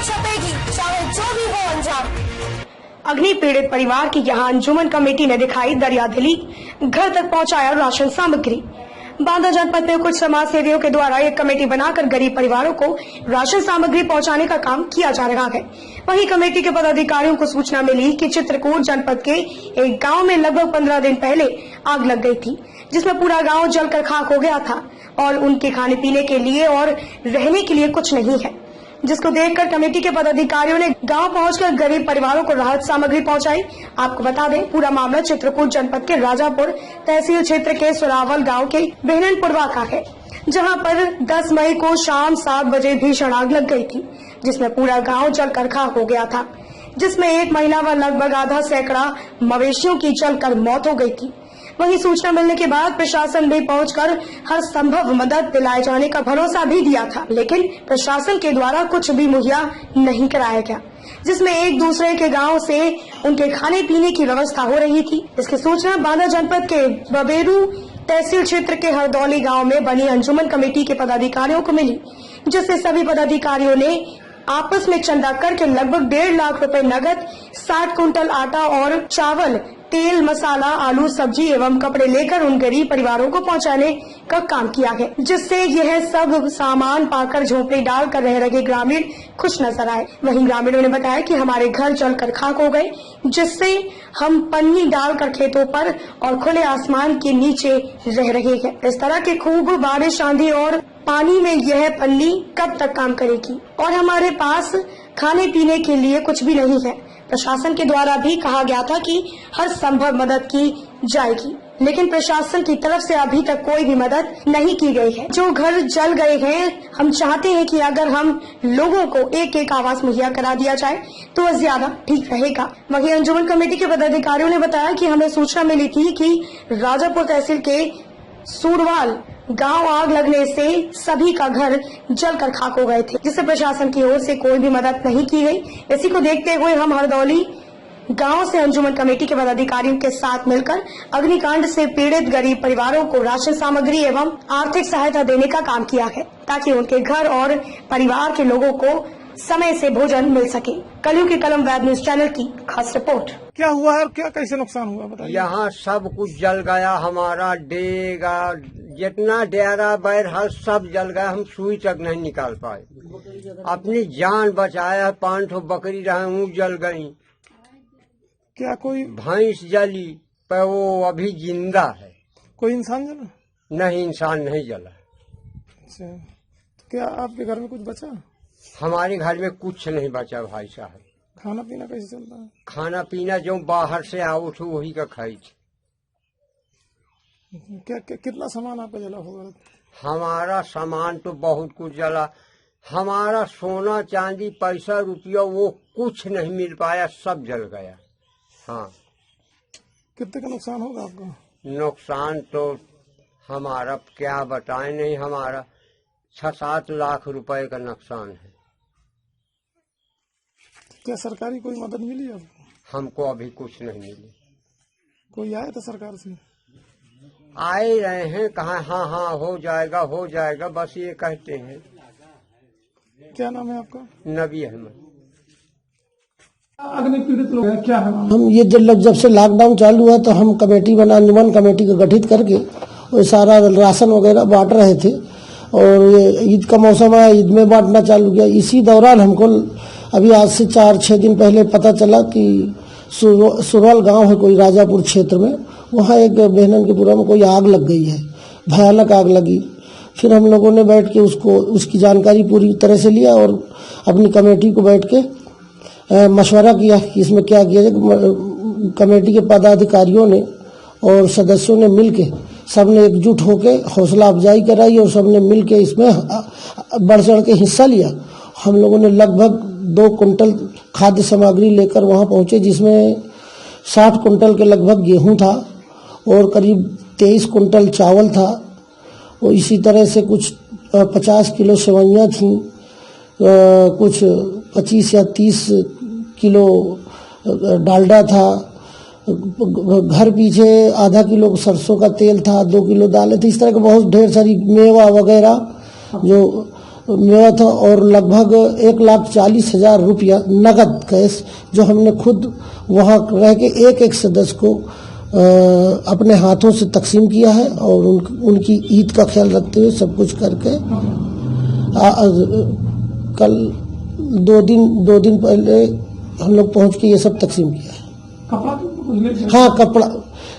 छपेगी, चाहे जो भी हो अंजाम। अग्नि पीड़ित परिवार की यहाँ अंजुमन कमेटी ने दिखाई दरियादिली, घर तक पहुँचाया राशन सामग्री। बांदा जनपद में कुछ समाज सेवियों के द्वारा एक कमेटी बनाकर गरीब परिवारों को राशन सामग्री पहुंचाने का काम किया जा रहा है। वहीं कमेटी के पदाधिकारियों को सूचना मिली कि चित्रकूट जनपद के एक गांव में लगभग 15 दिन पहले आग लग गई थी, जिसमें पूरा गांव जलकर खाक हो गया था और उनके खाने पीने के लिए और रहने के लिए कुछ नहीं है, जिसको देखकर कमेटी के पदाधिकारियों ने गांव पहुंचकर गरीब परिवारों को राहत सामग्री पहुंचाई। आपको बता दें, पूरा मामला चित्रकूट जनपद के राजापुर तहसील क्षेत्र के सुरावल गांव के बेहननपुरवा का है, जहां पर 10 मई को शाम 7 बजे भीषण आग लग गई थी, जिसमें पूरा गांव जलकर खाक हो गया था, जिसमें एक महिला व लगभग आधा सैकड़ा मवेशियों की जलकर मौत हो गई थी। वहीं सूचना मिलने के बाद प्रशासन भी पहुंचकर हर संभव मदद दिलाए जाने का भरोसा भी दिया था, लेकिन प्रशासन के द्वारा कुछ भी मुहैया नहीं कराया गया, जिसमें एक दूसरे के गांव से उनके खाने पीने की व्यवस्था हो रही थी। इसकी सूचना बांदा जनपद के बबेरू तहसील क्षेत्र के हरदौली गांव में बनी अंजुमन कमेटी के पदाधिकारियों को मिली, जिससे सभी पदाधिकारियों ने आपस में चंदा करके लगभग 1.5 लाख रुपए नगद, 60 कुंटल आटा और चावल, तेल, मसाला, आलू, सब्जी एवं कपड़े लेकर उन गरीब परिवारों को पहुंचाने का काम किया है, जिससे यह सब सामान पाकर झोपड़ी डालकर रह रहे ग्रामीण खुश नजर आए। वहीं ग्रामीणों ने बताया कि हमारे घर जलकर खाक हो गए, जिससे हम पन्नी डालकर खेतों पर और खुले आसमान के नीचे रह रहे हैं। इस तरह के खूब बारिश, आंधी और पानी में यह पन्नी कब तक काम करेगी और हमारे पास खाने पीने के लिए कुछ भी नहीं है। प्रशासन के द्वारा भी कहा गया था कि हर संभव मदद की जाएगी, लेकिन प्रशासन की तरफ से अभी तक कोई भी मदद नहीं की गई है। जो घर जल गए हैं, हम चाहते हैं कि अगर हम लोगों को एक एक आवास मुहैया करा दिया जाए तो वह ज्यादा ठीक रहेगा। वहीं अंजुमन कमेटी के पदाधिकारियों ने बताया कि हमें सूचना मिली थी कि राजापुर तहसील के सूरवाल गांव आग लगने से सभी का घर जलकर खाक हो गए थे, जिससे प्रशासन की ओर से कोई भी मदद नहीं की गई। इसी को देखते हुए हम हरदौली गांव से अंजुमन कमेटी के पदाधिकारियों के साथ मिलकर अग्निकांड से पीड़ित गरीब परिवारों को राशन सामग्री एवं आर्थिक सहायता देने का काम किया है, ताकि उनके घर और परिवार के लोगों को समय से भोजन मिल सके। कलयुग की कलम वेब न्यूज चैनल की खास रिपोर्ट। क्या हुआ है और क्या कैसे नुकसान हुआ बताइए। यहाँ सब कुछ जल गया, हमारा डेगा जितना डेरा बैर हर सब जल गया, हम सुई तक नहीं निकाल पाए। अपनी जान बचाया, 5 बकरी रहे जल गई। क्या कोई भैंस जली पर वो अभी जिंदा है। कोई इंसान जला? नहीं, इंसान नहीं जला। अच्छा, तो क्या आपके घर में कुछ बचा? हमारे घर में कुछ नहीं बचा भाई साहब। खाना पीना कैसे चलता है? खाना पीना जो बाहर से आओ थे वही का खाई थी। क्या कितना सामान आपका जला होगा? हमारा सामान तो बहुत कुछ जला। हमारा सोना चांदी पैसा रुपया वो कुछ नहीं मिल पाया, सब जल गया। हाँ। कितने का नुकसान होगा आपका? नुकसान तो हमारा क्या बताएं, नहीं हमारा 6-7 लाख रुपए का नुकसान है। क्या सरकारी कोई मदद मिली आपको? हमको अभी कुछ नहीं मिली। कोई आया था सरकार से? आए रहे हैं, कहा हाँ हो जाएगा बस ये कहते हैं। क्या नाम है आपका? नबी अहमद। अग्नि पीड़ित लोग हैं, क्या है? हम ये जब से लॉकडाउन चालू हुआ तो हम कमेटी बना, अंजुमन कमेटी को गठित करके वो सारा राशन वगैरह बांट रहे थे और ये ईद का मौसम है, ईद में बांटना चालू किया। इसी दौरान हमको अभी आज से 4-6 दिन पहले पता चला कि सुरवाल गांव है कोई राजापुर क्षेत्र में, वहाँ एक बेहननपुरा में कोई आग लग गई है, भयानक आग लगी। फिर हम लोगों ने बैठ के उसकी जानकारी पूरी तरह से लिया और अपनी कमेटी को बैठ के मशवरा किया कि इसमें क्या किया जाए। कमेटी के पदाधिकारियों ने और सदस्यों ने मिलके सबने एकजुट होके हौसला अफजाई कराई और सबने मिलके इसमें बढ़ चढ़ के हिस्सा लिया। हम लोगों ने लगभग 2 कुंटल खाद्य सामग्री लेकर वहां पहुंचे, जिसमें 60 कुंटल के लगभग गेहूं था और करीब 23 कुंटल चावल था और इसी तरह से कुछ 50 किलो सेवइयाँ थीं, कुछ 25 या 30 किलो डालडा था, घर पीछे आधा किलो सरसों का तेल था, 2 किलो दालें थी। इस तरह के बहुत ढेर सारी मेवा वगैरह जो मिला था और लगभग 1,40,000 रुपया नगद कैश जो हमने खुद वहाँ रह के एक सदस्य को अपने हाथों से तकसीम किया है और उनकी ईद का ख्याल रखते हुए सब कुछ करके कल दो दिन पहले हम लोग पहुँच के ये सब तकसीम किया है। हाँ,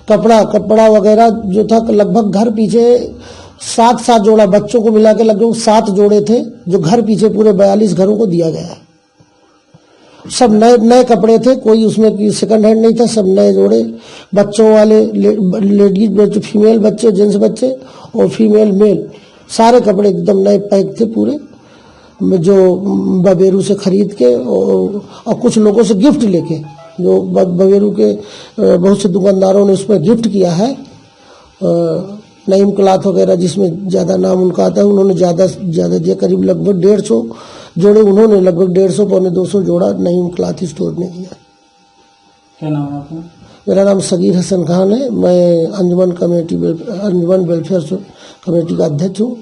कपड़ा वगैरह जो था लगभग घर पीछे 7 जोड़ा बच्चों को मिला के लगभग 7 जोड़े थे जो घर पीछे पूरे 42 घरों को दिया गया। सब नए कपड़े थे, कोई उसमें सेकंड हैंड नहीं था, सब नए जोड़े बच्चों वाले, लेडीज बच्चे, फीमेल बच्चे, जेंट्स बच्चे और फीमेल मेल सारे कपड़े एकदम नए पैक थे पूरे, जो बबेरू से खरीद के और कुछ लोगों से गिफ्ट लेके, जो बबेरू के बहुत से दुकानदारों ने उसमें गिफ्ट किया है। नईम क्लॉथ वगैरह जिसमें ज़्यादा नाम उनका आता है, उन्होंने ज़्यादा दिया, करीब लगभग 150 जोड़े उन्होंने, लगभग 150 पौने 200 जोड़ा नईम क्लॉथ स्टोर ने दिया। क्या नाम है आपका? मेरा नाम सगीर हसन खान है, मैं अंजुमन वेलफेयर कमेटी का अध्यक्ष हूँ।